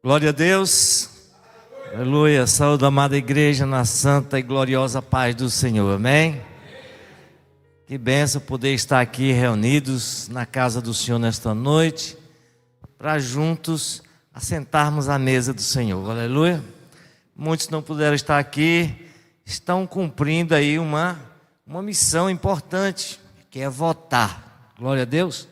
Glória a Deus, aleluia, saúde amada igreja na santa e gloriosa paz do Senhor, amém? Que bênção poder estar aqui reunidos na casa do Senhor nesta noite, para juntos assentarmos à mesa do Senhor, aleluia. Muitos não puderam estar aqui, estão cumprindo aí uma missão importante, que é votar, glória a Deus.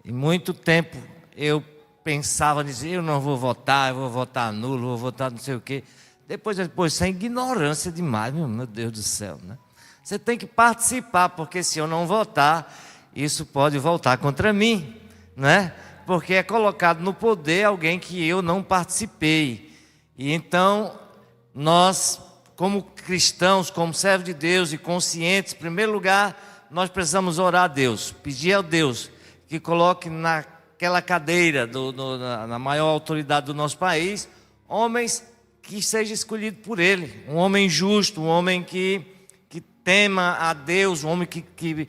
Em muito tempo eu pensava nisso, eu não vou votar, eu vou votar nulo, vou votar não sei o quê. Depois isso é ignorância demais, meu Deus do céu, né? Você tem que participar, porque se eu não votar, isso pode voltar contra mim, né? Porque é colocado no poder alguém que eu não participei. E então, nós, como cristãos, como servos de Deus e conscientes, em primeiro lugar, nós precisamos orar a Deus, pedir a Deus que coloque naquela cadeira, na maior autoridade do nosso país, homens que sejam escolhidos por Ele, um homem justo, um homem que tema a Deus, um homem que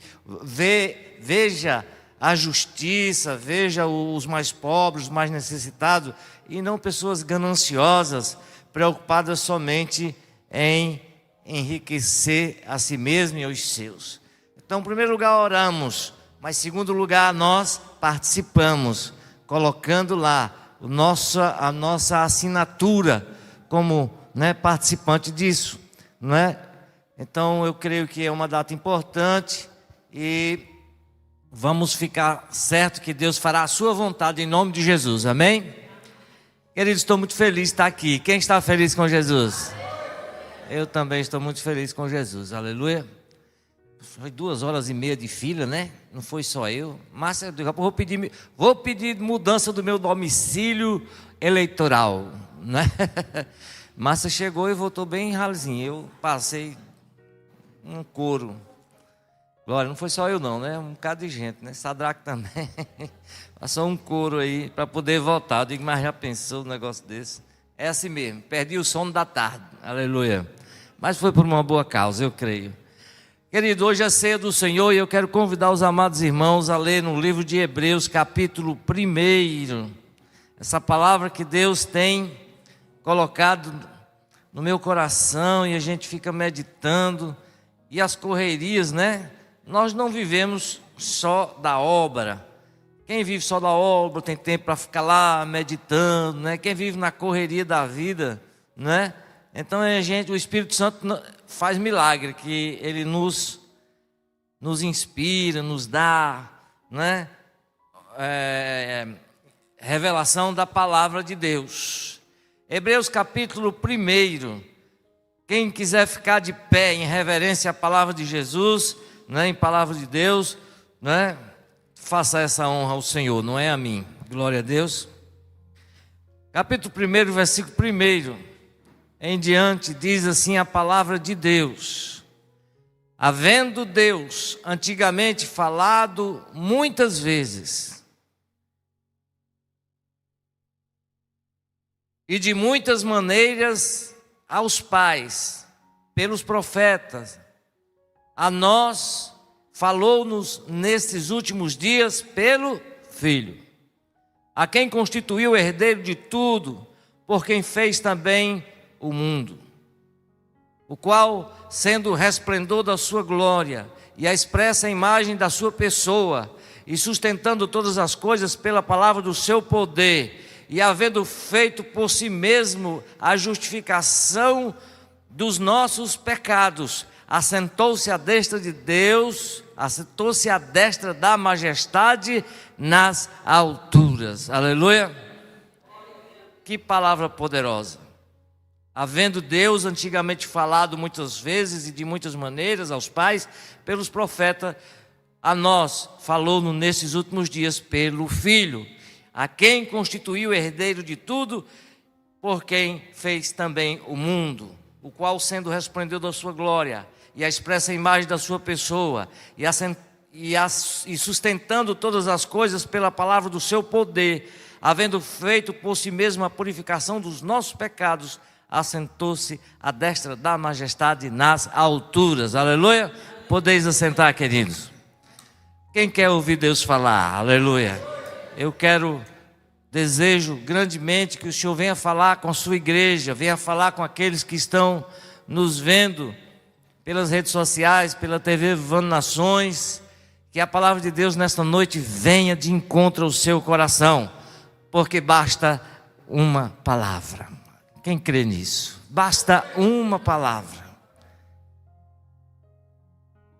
veja a justiça, veja os mais pobres, os mais necessitados, e não pessoas gananciosas, preocupadas somente em enriquecer a si mesmo e aos seus. Então, em primeiro lugar, oramos, mas em segundo lugar, nós participamos, colocando lá a nossa assinatura como, participante disso, não é? Então eu creio que é uma data importante e vamos ficar certo que Deus fará a sua vontade em nome de Jesus, amém? Queridos, estou muito feliz de estar aqui. Quem está feliz com Jesus? Eu também estou muito feliz com Jesus, aleluia. Foi 2h30 de fila, né? Não foi só eu. Márcia, vou pedir mudança do meu domicílio eleitoral, né? Márcia chegou e voltou bem ralizinho. Eu passei um coro. Glória, não foi só eu não, né? Um bocado de gente, né? Sadraque também. Passou um coro aí para poder votar. Eu digo, mas já pensou um negócio desse? É assim mesmo, perdi o sono da tarde, aleluia. Mas foi por uma boa causa, eu creio. Querido, hoje é ceia do Senhor e eu quero convidar os amados irmãos a ler no livro de Hebreus, capítulo 1. Essa palavra que Deus tem colocado no meu coração e a gente fica meditando. E as correrias, né? Nós não vivemos só da obra. Quem vive só da obra tem tempo para ficar lá meditando, né? Quem vive na correria da vida, né? Então o Espírito Santo faz milagre, que Ele nos inspira, nos dá, né? Revelação da palavra de Deus. Hebreus capítulo 1. Quem quiser ficar de pé em reverência à palavra de Jesus, né, em palavra de Deus, né, faça essa honra ao Senhor, não é a mim. Glória a Deus. Capítulo 1, versículo 1 em diante, diz assim a palavra de Deus: havendo Deus antigamente falado muitas vezes e de muitas maneiras aos pais, pelos profetas, a nós falou-nos nestes últimos dias pelo Filho, a quem constituiu herdeiro de tudo, por quem fez também o mundo, o qual, sendo o resplendor da sua glória e a expressa imagem da sua pessoa, e sustentando todas as coisas pela palavra do seu poder, e havendo feito por si mesmo a justificação dos nossos pecados, assentou-se à destra de Deus, assentou-se à destra da majestade nas alturas. Aleluia! Que palavra poderosa! Havendo Deus antigamente falado muitas vezes e de muitas maneiras aos pais, pelos profetas, a nós falou nesses últimos dias pelo Filho, a quem constituiu herdeiro de tudo, por quem fez também o mundo, o qual, sendo o resplendor da sua glória e a expressa imagem da sua pessoa, e sustentando todas as coisas pela palavra do seu poder, havendo feito por si mesmo a purificação dos nossos pecados, assentou-se à destra da majestade nas alturas. Aleluia! Podeis assentar, queridos. Quem quer ouvir Deus falar? Aleluia! Eu quero Desejo grandemente que o Senhor venha falar com a sua igreja, venha falar com aqueles que estão nos vendo pelas redes sociais, pela TV Vivendo Nações, que a palavra de Deus nesta noite venha de encontro ao seu coração, porque basta uma palavra. Quem crê nisso? Basta uma palavra.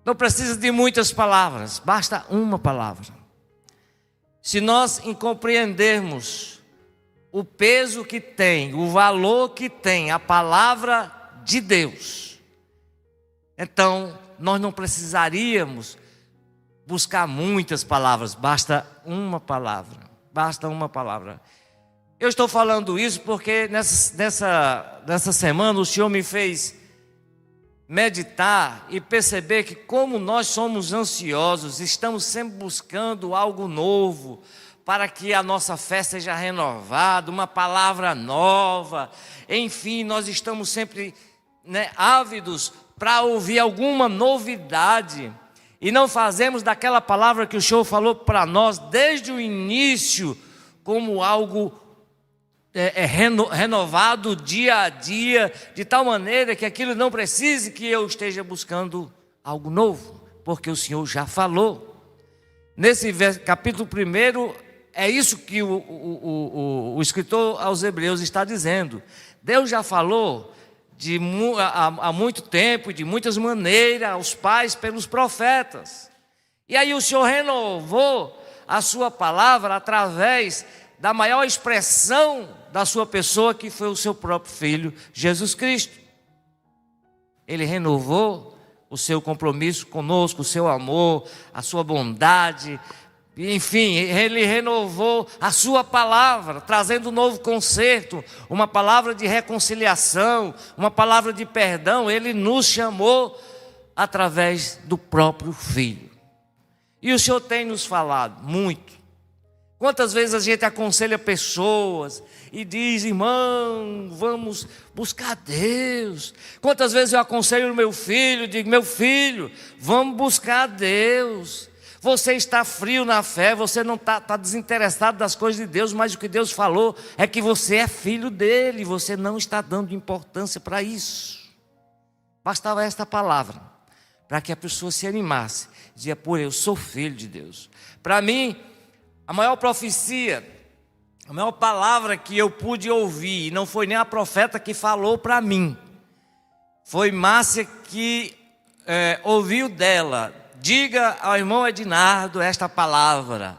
Não precisa de muitas palavras, basta uma palavra. Se nós compreendermos o peso que tem, o valor que tem a palavra de Deus, então nós não precisaríamos buscar muitas palavras, basta uma palavra, basta uma palavra. Eu estou falando isso porque nessa semana o Senhor me fez meditar e perceber que como nós somos ansiosos, estamos sempre buscando algo novo, para que a nossa fé seja renovada, uma palavra nova, enfim, nós estamos sempre ávidos para ouvir alguma novidade, e não fazemos daquela palavra que o Senhor falou para nós desde o início, como algo renovado dia a dia, de tal maneira que aquilo não precise que eu esteja buscando algo novo, porque o Senhor já falou. Nesse capítulo 1, é isso que o escritor aos Hebreus está dizendo. Deus já falou há muito tempo, de muitas maneiras, aos pais pelos profetas. E aí o Senhor renovou a sua palavra através da maior expressão da sua pessoa, que foi o seu próprio Filho, Jesus Cristo. Ele renovou o seu compromisso conosco, o seu amor, a sua bondade, enfim, Ele renovou a sua palavra, trazendo um novo concerto, uma palavra de reconciliação, uma palavra de perdão. Ele nos chamou através do próprio Filho. E o Senhor tem nos falado muito. Quantas vezes a gente aconselha pessoas e diz: irmão, vamos buscar Deus. Quantas vezes eu aconselho o meu filho, digo: meu filho, vamos buscar Deus. Você está frio na fé, você não está desinteressado das coisas de Deus, mas o que Deus falou é que você é filho dele, você não está dando importância para isso. Bastava esta palavra para que a pessoa se animasse, dizia: pô, eu sou filho de Deus. Para mim, a maior profecia, a maior palavra que eu pude ouvir, e não foi nem a profeta que falou para mim, foi Márcia que ouviu dela: diga ao irmão Ednardo esta palavra.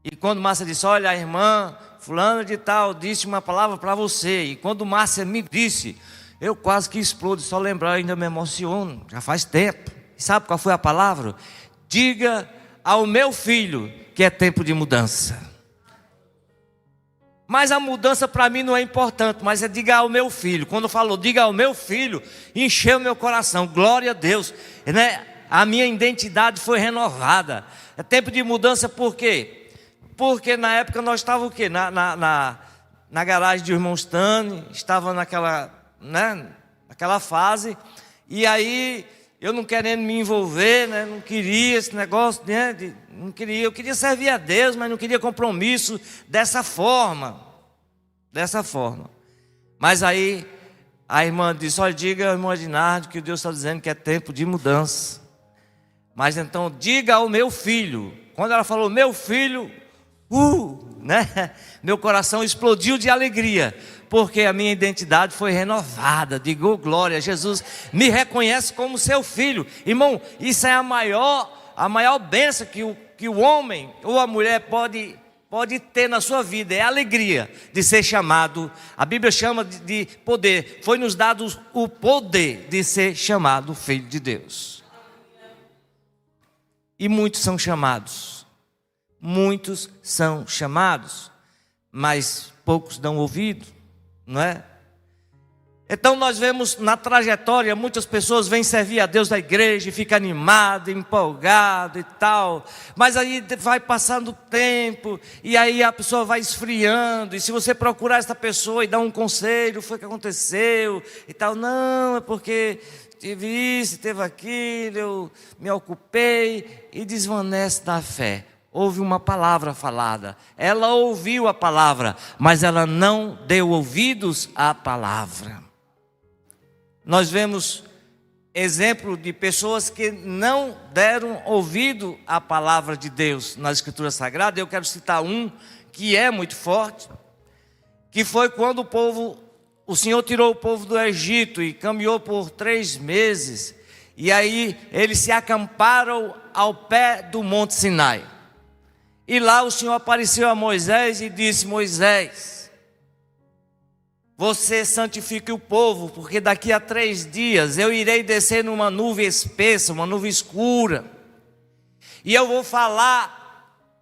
E quando Márcia disse: olha, a irmã fulana de tal disse uma palavra para você. E quando Márcia me disse, eu quase que explodo, só lembrar, eu ainda me emociono, já faz tempo. E sabe qual foi a palavra? Diga ao meu filho que é tempo de mudança. Mas a mudança para mim não é importante, mas é diga ao meu filho. Quando falou diga ao meu filho, encheu meu coração, glória a Deus, né? A minha identidade foi renovada. É tempo de mudança por quê? Porque na época nós estávamos o quê? Na garagem do irmão Stani, estava naquela fase, e aí eu não querendo me envolver, né? Não queria esse negócio, né? Não queria, eu queria servir a Deus, mas não queria compromisso dessa forma. Mas aí a irmã disse: olha, diga ao irmão Ednardo que Deus está dizendo que é tempo de mudança. Mas então diga ao meu filho. Quando ela falou meu filho, né? Meu coração explodiu de alegria, porque a minha identidade foi renovada. Digo, glória, Jesus me reconhece como seu filho. Irmão, isso é a maior bênção que o homem ou a mulher pode ter na sua vida, é a alegria de ser chamado. A Bíblia chama de poder. Foi nos dado o poder de ser chamado filho de Deus. E muitos são chamados, mas poucos dão ouvido, não é? Então nós vemos na trajetória, muitas pessoas vêm servir a Deus da igreja e ficam animado, empolgado e tal, mas aí vai passando o tempo, e aí a pessoa vai esfriando, e se você procurar essa pessoa e dar um conselho, foi o que aconteceu e tal, não, é porque tive isso, teve aquilo, eu me ocupei, e desvanece da fé. houve uma palavra falada. Ela ouviu a palavra, mas ela não deu ouvidos à palavra. Nós vemos exemplo de pessoas que não deram ouvido à palavra de Deus na Escritura Sagrada. Eu quero citar um que é muito forte, que foi quando o Senhor tirou o povo do Egito e caminhou por 3 meses. E aí eles se acamparam ao pé do Monte Sinai. E lá o Senhor apareceu a Moisés e disse: Moisés, você santifique o povo, porque daqui a 3 dias eu irei descer numa nuvem espessa, uma nuvem escura. E eu vou falar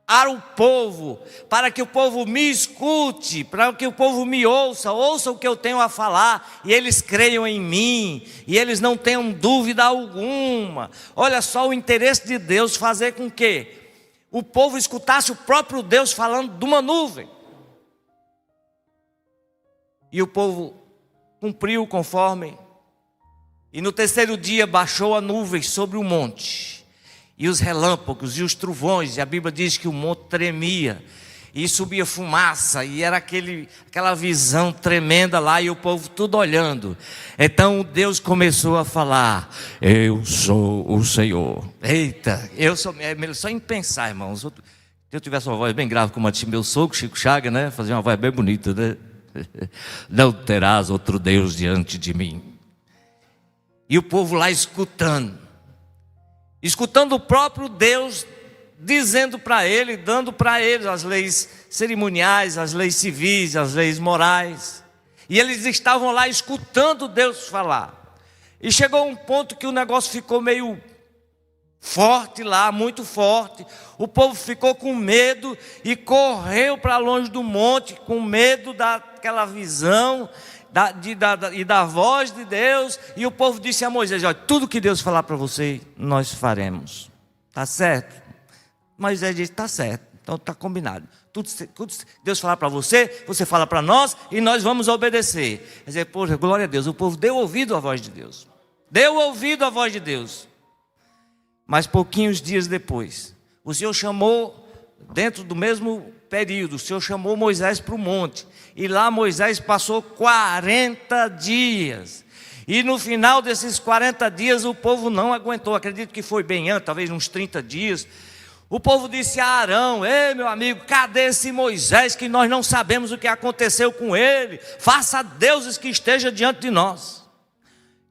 ao povo, para que o povo me escute, para que o povo me ouça o que eu tenho a falar, e eles creiam em mim, e eles não tenham dúvida alguma. Olha só o interesse de Deus, fazer com que o povo escutasse o próprio Deus falando de uma nuvem. E o povo cumpriu conforme, e no 3º dia baixou a nuvem sobre o monte, e os relâmpagos e os trovões, e a Bíblia diz que o monte tremia, e subia fumaça, e era aquela visão tremenda lá, e o povo tudo olhando. Então Deus começou a falar: eu sou o Senhor. Eita, só em pensar, irmãos, se eu tivesse uma voz bem grave como a de meu sogro, Chico Chaga, né? Fazia uma voz bem bonita, né? Não terás outro Deus diante de mim. E o povo lá escutando o próprio Deus dizendo para ele, dando para eles as leis cerimoniais, as leis civis, as leis morais. E eles estavam lá escutando Deus falar. E chegou um ponto que o negócio ficou meio forte lá, muito forte. O povo ficou com medo e correu para longe do monte, com medo daquela visão e da voz de Deus. E o povo disse a Moisés: olha, tudo que Deus falar para você, nós faremos. Está certo? Moisés disse: está certo, então está combinado. Tudo Deus falar para você, você fala para nós, e nós vamos obedecer. Quer dizer, poxa, glória a Deus, o povo deu ouvido à voz de Deus. Deu ouvido à voz de Deus. Mas pouquinhos dias depois, o Senhor chamou, dentro do mesmo período, o Senhor chamou Moisés para o monte. E lá Moisés passou 40 dias. E no final desses 40 dias o povo não aguentou. Acredito que foi bem antes, talvez uns 30 dias. O povo disse a Arão: ei, meu amigo, cadê esse Moisés que nós não sabemos o que aconteceu com ele? Faça deuses que estejam diante de nós.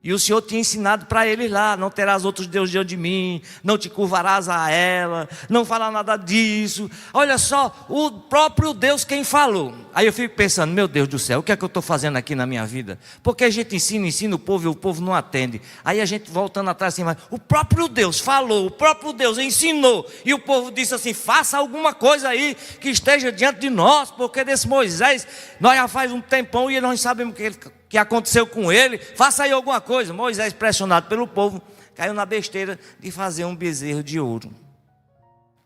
E o Senhor tinha ensinado para eles lá: não terás outros deuses diante de mim, não te curvarás a ela, não falar nada disso. Olha só, o próprio Deus quem falou. Aí eu fico pensando: meu Deus do céu, o que é que eu estou fazendo aqui na minha vida? Porque a gente ensina o povo e o povo não atende. Aí a gente voltando atrás assim, mas o próprio Deus falou, o próprio Deus ensinou, e o povo disse assim: faça alguma coisa aí que esteja diante de nós, porque desse Moisés, nós já faz um tempão e nós não sabemos que aconteceu com ele, faça aí alguma coisa. Moisés, pressionado pelo povo, caiu na besteira de fazer um bezerro de ouro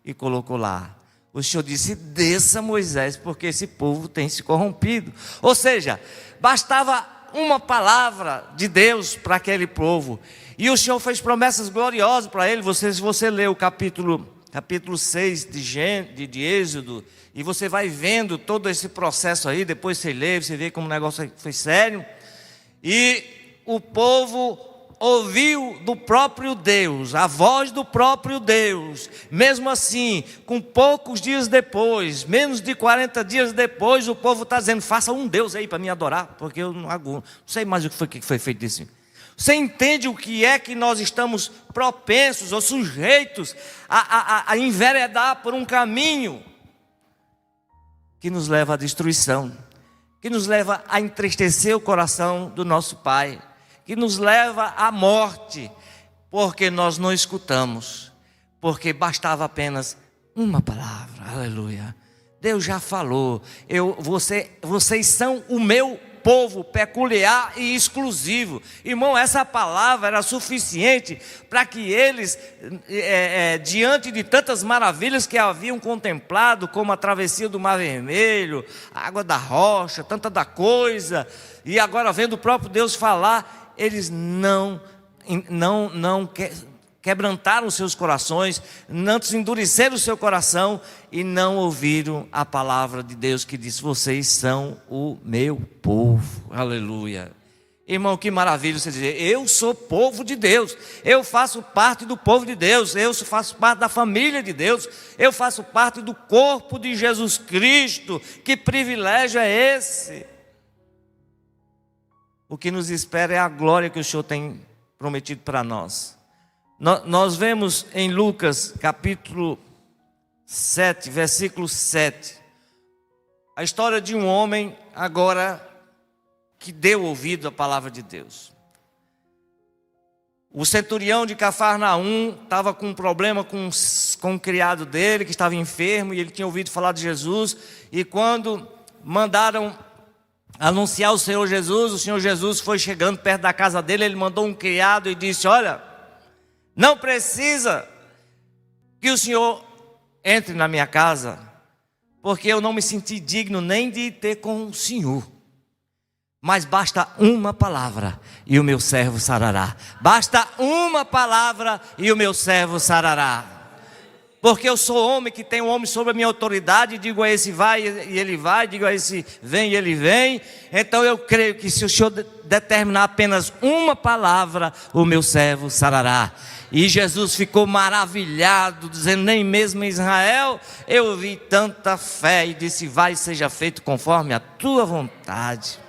e colocou lá. O Senhor disse: desça, Moisés, porque esse povo tem se corrompido. Ou seja, bastava uma palavra de Deus para aquele povo, e o Senhor fez promessas gloriosas para ele. Se você ler o capítulo 6 de Êxodo, e você vai vendo todo esse processo aí, depois você lê, você vê como o negócio foi sério. E o povo ouviu do próprio Deus, a voz do próprio Deus. Mesmo assim, com poucos dias depois, menos de 40 dias depois, o povo está dizendo: faça um Deus aí para me adorar, porque eu não sei mais o que foi feito disso. Você entende o que é que nós estamos propensos ou sujeitos a enveredar por um caminho que nos leva à destruição, que nos leva a entristecer o coração do nosso Pai, que nos leva à morte, porque nós não escutamos, porque bastava apenas uma palavra. Aleluia. Deus já falou: vocês são o meu povo peculiar e exclusivo. Irmão, essa palavra era suficiente para que eles, diante de tantas maravilhas que haviam contemplado, como a travessia do Mar Vermelho, a água da rocha, tanta da coisa, e agora vendo o próprio Deus falar, eles não quebrantaram os seus corações, não endureceram o seu coração e não ouviram a palavra de Deus que diz: vocês são o meu povo. Aleluia. Irmão, que maravilha você dizer: eu sou povo de Deus, eu faço parte do povo de Deus, eu faço parte da família de Deus, eu faço parte do corpo de Jesus Cristo. Que privilégio é esse? O que nos espera é a glória que o Senhor tem prometido para nós. Nós vemos em Lucas capítulo 7, versículo 7, a história de um homem agora que deu ouvido à palavra de Deus. O centurião de Cafarnaum estava com um problema com o criado dele, que estava enfermo, e ele tinha ouvido falar de Jesus. E quando mandaram anunciar o Senhor Jesus foi chegando perto da casa dele. Ele mandou um criado e disse: olha, não precisa que o Senhor entre na minha casa, porque eu não me senti digno nem de ter com o Senhor. Mas basta uma palavra e o meu servo sarará. Basta uma palavra e o meu servo sarará. Porque eu sou homem que tem um homem sobre a minha autoridade. Digo a esse vai e ele vai, digo a esse vem e ele vem. Então eu creio que se o Senhor determinar apenas uma palavra, o meu servo sarará. E Jesus ficou maravilhado, dizendo: nem mesmo em Israel eu vi tanta fé. E disse: vai e seja feito conforme a tua vontade.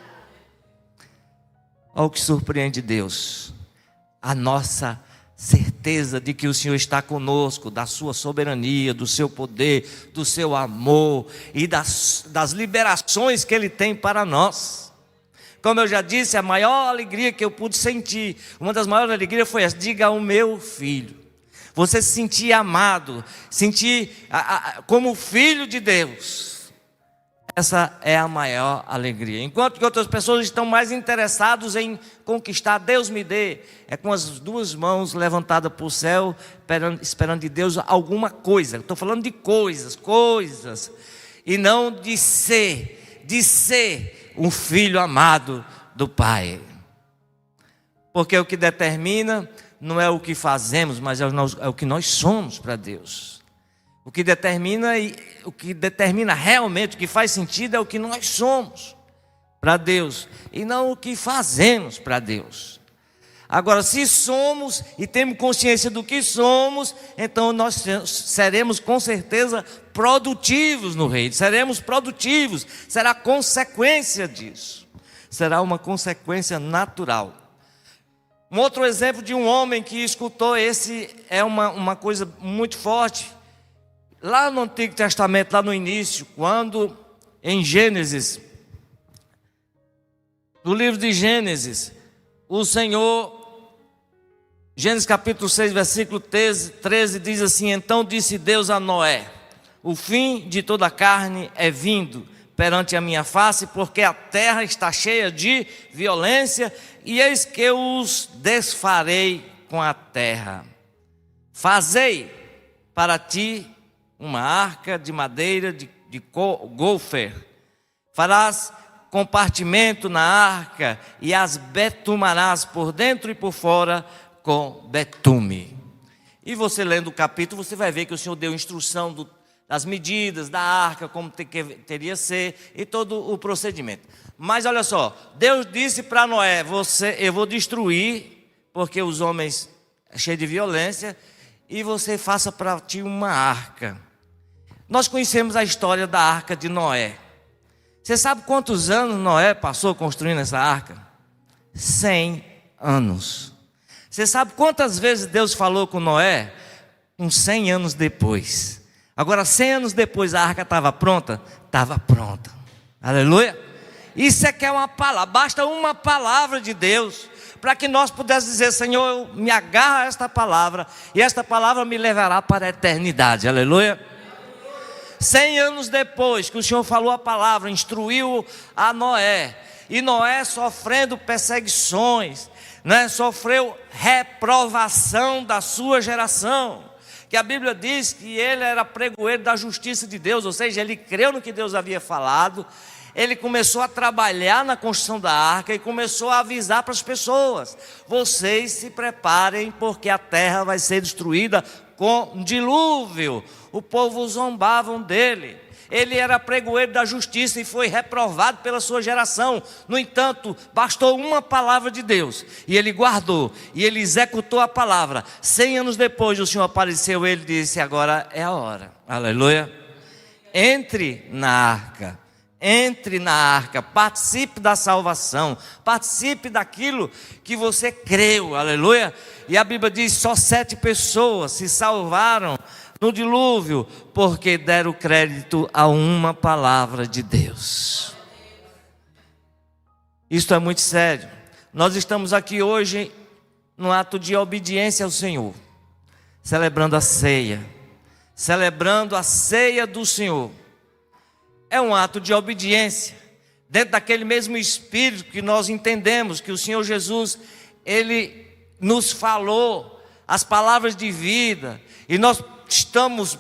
Olha o que surpreende Deus: a nossa certeza de que o Senhor está conosco, da sua soberania, do seu poder, do seu amor e das liberações que Ele tem para nós. Como eu já disse, a maior alegria que eu pude sentir, uma das maiores alegrias foi essa: diga ao meu filho. Você se sentir amado, sentir como filho de Deus. Essa é a maior alegria. Enquanto que outras pessoas estão mais interessadas em conquistar, Deus me dê, é com as duas mãos levantadas para o céu, esperando de Deus alguma coisa. Estou falando de coisas, e não de ser um filho amado do Pai. Porque o que determina não é o que fazemos, mas é o que nós somos para Deus. O que determina realmente, o que faz sentido é o que nós somos para Deus e não o que fazemos para Deus. Agora, se somos e temos consciência do que somos, então nós seremos com certeza produtivos no reino. Seremos produtivos, será consequência disso. Será uma consequência natural. Um outro exemplo de um homem que escutou, esse é uma coisa muito forte. Lá no Antigo Testamento, lá no início, quando em Gênesis, no livro de Gênesis, o Senhor, Gênesis capítulo 6, versículo 13, diz assim: então disse Deus a Noé: o fim de toda a carne é vindo perante a minha face, porque a terra está cheia de violência, e eis que eu os desfarei com a terra. Fazei para ti uma arca de madeira de gofer. Farás compartimento na arca e as betumarás por dentro e por fora com betume. E você lendo o capítulo, você vai ver que o Senhor deu instrução das medidas da arca, como teria ser, e todo o procedimento. Mas olha só, Deus disse para Noé: eu vou destruir, porque os homens são cheios de violência, e você faça para ti uma arca. Nós conhecemos a história da arca de Noé. Você sabe quantos anos Noé passou construindo essa arca? 100 anos. Você sabe quantas vezes Deus falou com Noé? Uns 100 anos depois. Agora, 100 anos depois, a arca estava pronta? Estava pronta. Aleluia. Isso é que é uma palavra. Basta uma palavra de Deus para que nós pudéssemos dizer: Senhor, eu me agarro a esta palavra, e esta palavra me levará para a eternidade. Aleluia. 100 anos depois que o Senhor falou a palavra, instruiu a Noé, e Noé sofrendo perseguições, sofreu reprovação da sua geração, que a Bíblia diz que ele era pregoeiro da justiça de Deus, ou seja, ele creu no que Deus havia falado. Ele começou a trabalhar na construção da arca e começou a avisar para as pessoas: vocês se preparem, porque a terra vai ser destruída com um dilúvio. O povo zombavam dele. Ele era pregoeiro da justiça e foi reprovado pela sua geração. No entanto, bastou uma palavra de Deus e ele guardou, e ele executou a palavra. 100 anos depois, o Senhor apareceu e ele disse: agora é a hora. Aleluia. Entre na arca. Entre na arca, participe da salvação, participe daquilo que você creu, aleluia. E a Bíblia diz: só 7 pessoas se salvaram no dilúvio, porque deram crédito a uma palavra de Deus. Isto é muito sério. Nós estamos aqui hoje no ato de obediência ao Senhor, celebrando a ceia do Senhor. É um ato de obediência, dentro daquele mesmo espírito que nós entendemos que o Senhor Jesus, Ele nos falou as palavras de vida, e nós estamos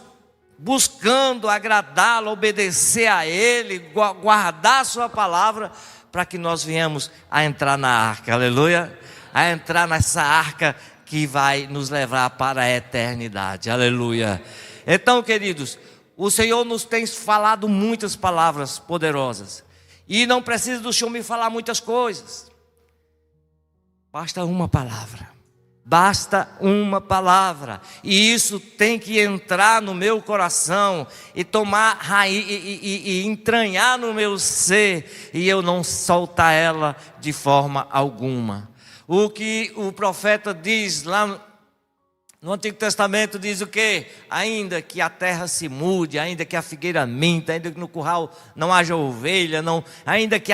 buscando agradá-lo, obedecer a Ele, guardar a sua palavra, para que nós venhamos a entrar na arca, aleluia, a entrar nessa arca que vai nos levar para a eternidade, aleluia. Então, queridos, o Senhor nos tem falado muitas palavras poderosas, e não precisa do Senhor me falar muitas coisas. Basta uma palavra. Basta uma palavra. E isso tem que entrar no meu coração e tomar raiz e entranhar no meu ser, e eu não soltar ela de forma alguma. O que o profeta diz lá no Antigo Testamento, diz o quê? Ainda que a terra se mude, ainda que a figueira minta, ainda que no curral não haja ovelha, ainda que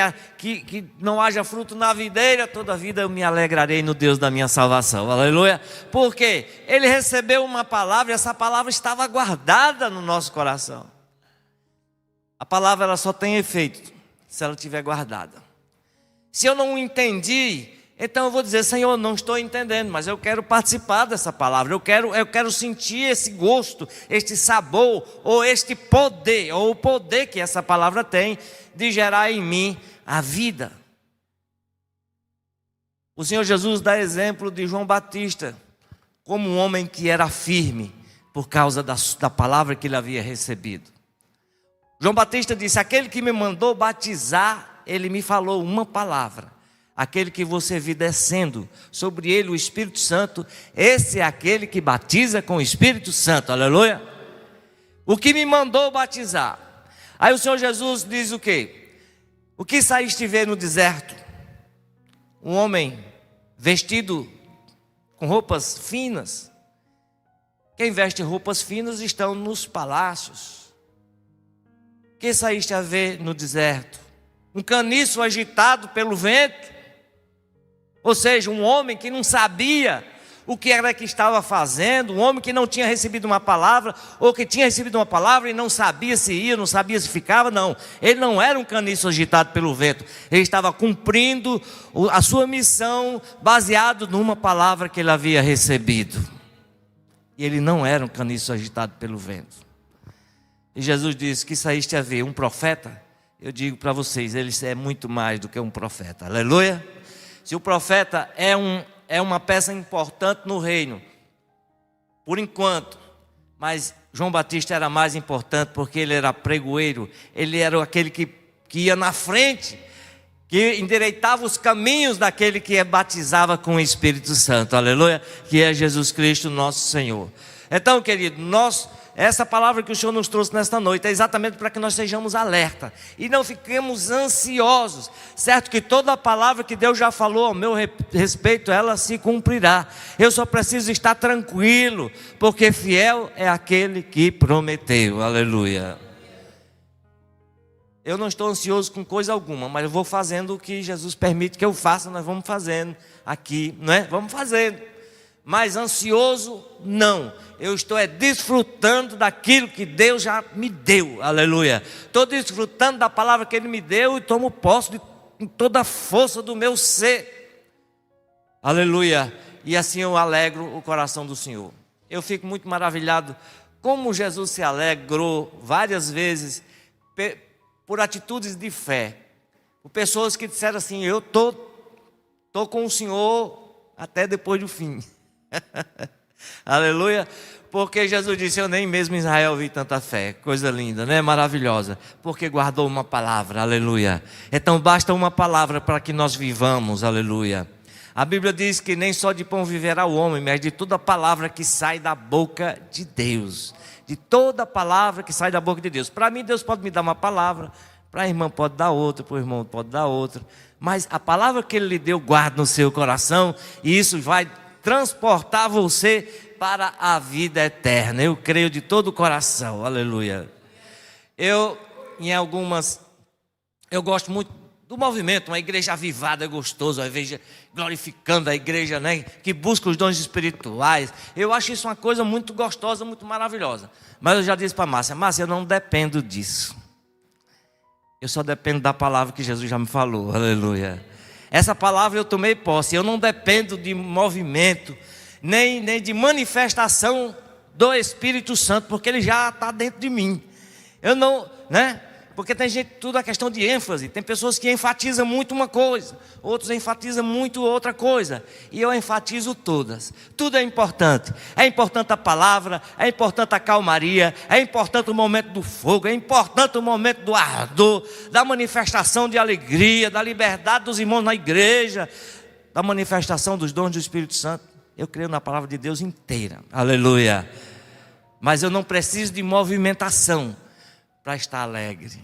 não haja fruto na videira, todavia eu me alegrarei no Deus da minha salvação, aleluia. Porque ele recebeu uma palavra, e essa palavra estava guardada no nosso coração. A palavra, ela só tem efeito se ela estiver guardada. Se eu não entendi, então eu vou dizer: Senhor, não estou entendendo, mas eu quero participar dessa palavra, eu quero sentir esse gosto, este sabor, ou este poder, ou o poder que essa palavra tem de gerar em mim a vida. O Senhor Jesus dá exemplo de João Batista, como um homem que era firme, por causa da palavra que ele havia recebido. João Batista disse: aquele que me mandou batizar, ele me falou uma palavra. Aquele que você viu descendo sobre ele o Espírito Santo, esse é aquele que batiza com o Espírito Santo, aleluia. O que me mandou batizar. Aí o Senhor Jesus diz o quê? O que saíste ver no deserto? Um homem vestido com roupas finas. Quem veste roupas finas estão nos palácios. O que saíste a ver no deserto? Um caniço agitado pelo vento. Ou seja, um homem que não sabia o que era que estava fazendo, um homem que não tinha recebido uma palavra, ou que tinha recebido uma palavra e não sabia se ia, não sabia se ficava, não. Ele não era um caniço agitado pelo vento, ele estava cumprindo a sua missão baseado numa palavra que ele havia recebido. E ele não era um caniço agitado pelo vento. E Jesus disse: que saíste a ver um profeta? Eu digo para vocês, ele é muito mais do que um profeta, aleluia. Se o profeta é uma peça importante no reino, por enquanto, mas João Batista era mais importante porque ele era pregoeiro, ele era aquele que ia na frente, que endireitava os caminhos daquele que batizava com o Espírito Santo, aleluia, que é Jesus Cristo nosso Senhor. Então, querido, essa palavra que o Senhor nos trouxe nesta noite é exatamente para que nós sejamos alerta e não fiquemos ansiosos, certo? Que toda a palavra que Deus já falou ao meu respeito, ela se cumprirá. Eu só preciso estar tranquilo, porque fiel é aquele que prometeu, aleluia. Eu não estou ansioso com coisa alguma, mas eu vou fazendo o que Jesus permite que eu faça. Nós vamos fazendo aqui, não é? Vamos fazendo. Mas ansioso, não. Eu estou desfrutando daquilo que Deus já me deu, aleluia. Estou desfrutando da palavra que Ele me deu e tomo posse de toda a força do meu ser, aleluia. E assim eu alegro o coração do Senhor. eu fico muito maravilhado como Jesus se alegrou várias vezes por atitudes de fé. Por pessoas que disseram assim: eu tô com o Senhor até depois do fim. Aleluia. Porque Jesus disse: eu nem mesmo em Israel vi tanta fé. Coisa linda, né? Maravilhosa. Porque guardou uma palavra. Aleluia. Então basta uma palavra para que nós vivamos. Aleluia. A Bíblia diz que nem só de pão viverá o homem, mas de toda palavra que sai da boca de Deus. De toda palavra que sai da boca de Deus. Para mim, Deus pode me dar uma palavra, para a irmã pode dar outra, para o irmão pode dar outra. Mas a palavra que Ele lhe deu, guarda no seu coração, e isso vai transportar você para a vida eterna. Eu creio de todo o coração. Aleluia. Eu gosto muito do movimento, uma igreja avivada é gostoso, uma igreja glorificando a igreja, né, que busca os dons espirituais. Eu acho isso uma coisa muito gostosa, muito maravilhosa. Mas eu já disse para Márcia: eu não dependo disso. Eu só dependo da palavra que Jesus já me falou. Aleluia. Essa palavra eu tomei posse. Eu não dependo de movimento, nem de manifestação do Espírito Santo, porque Ele já está dentro de mim. Eu não, né? Porque tem gente, tudo é questão de ênfase. Tem pessoas que enfatizam muito uma coisa, outros enfatizam muito outra coisa. E eu enfatizo todas. Tudo é importante. É importante a palavra, é importante a calmaria, é importante o momento do fogo, é importante o momento do ardor, da manifestação de alegria, da liberdade dos irmãos na igreja, da manifestação dos dons do Espírito Santo. Eu creio na palavra de Deus inteira. Aleluia. Mas eu não preciso de movimentação para estar alegre.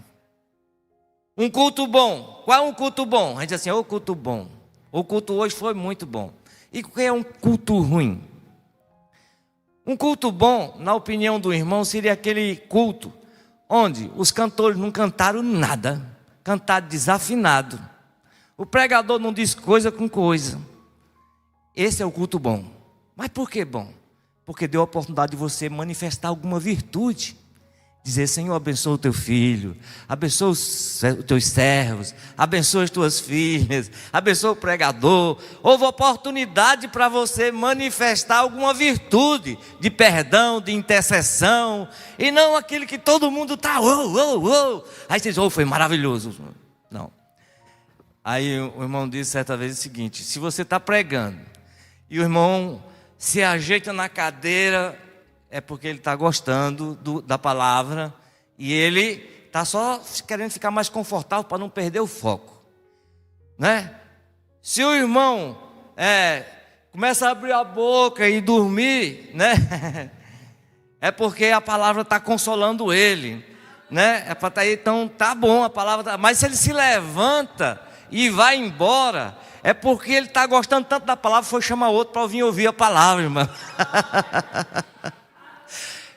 Um culto bom. Qual é um culto bom? A gente diz assim: o culto bom. O culto hoje foi muito bom. E o que é um culto ruim? Um culto bom, na opinião do irmão, seria aquele culto onde os cantores não cantaram nada, cantaram desafinado. O pregador não disse coisa com coisa. Esse é o culto bom. Mas por que bom? Porque deu a oportunidade de você manifestar alguma virtude. Dizer: Senhor, abençoa o teu filho, abençoa os teus servos, abençoa as tuas filhas, abençoa o pregador. Houve oportunidade para você manifestar alguma virtude de perdão, de intercessão, e não aquele que todo mundo está, aí você diz: foi maravilhoso. Não. Aí o irmão disse certa vez o seguinte: se você está pregando e o irmão se ajeita na cadeira, é porque ele está gostando da palavra e ele está só querendo ficar mais confortável para não perder o foco, né? Se o irmão começa a abrir a boca e dormir, né? É porque a palavra está consolando ele, né? É para estar aí, então tá bom a palavra, mas se ele se levanta e vai embora, é porque ele está gostando tanto da palavra, foi chamar outro para vir ouvir a palavra, irmão.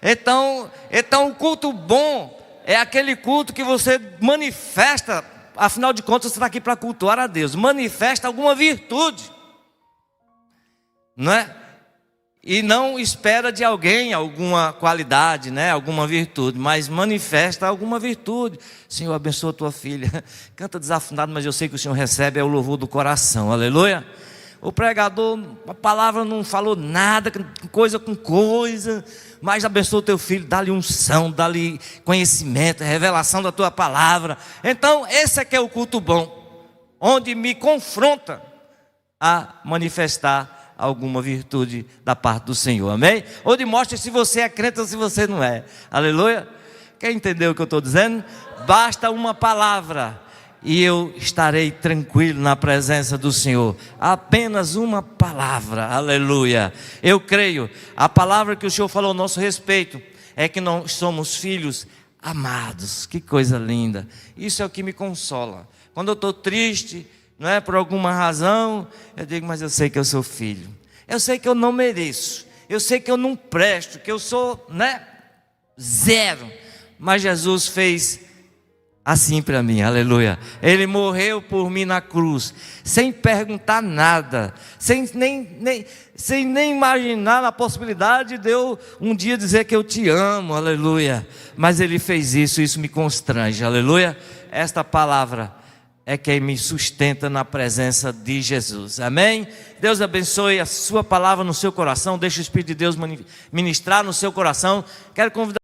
Então o culto bom é aquele culto que você manifesta, afinal de contas você está aqui para cultuar a Deus, manifesta alguma virtude, não é? E não espera de alguém alguma qualidade, né? Alguma virtude, mas manifesta alguma virtude. Senhor, abençoa a tua filha, canta desafinado, mas eu sei que o Senhor recebe, é o louvor do coração. Aleluia. O pregador, a palavra não falou nada, coisa com coisa, mas abençoa o teu filho, dá-lhe unção, dá-lhe conhecimento, revelação da tua palavra. Então esse é que é o culto bom, onde me confronta a manifestar alguma virtude da parte do Senhor, amém? Onde mostra se você é crente ou se você não é. Aleluia. Quer entender o que eu estou dizendo? Basta uma palavra e eu estarei tranquilo na presença do Senhor. Apenas uma palavra, aleluia. Eu creio, a palavra que o Senhor falou a nosso respeito é que nós somos filhos amados. Que coisa linda. Isso é o que me consola. Quando eu estou triste, não é por alguma razão, eu digo: mas eu sei que eu sou filho. Eu sei que eu não mereço. Eu sei que eu não presto, que eu sou, né, zero. Mas Jesus fez assim para mim, aleluia. Ele morreu por mim na cruz, sem perguntar nada, sem nem imaginar na possibilidade de eu um dia dizer que eu te amo, aleluia. Mas Ele fez isso, isso me constrange, aleluia. Esta palavra é quem me sustenta na presença de Jesus. Amém? Deus abençoe a sua palavra no seu coração. Deixe o Espírito de Deus ministrar no seu coração. Quero convidar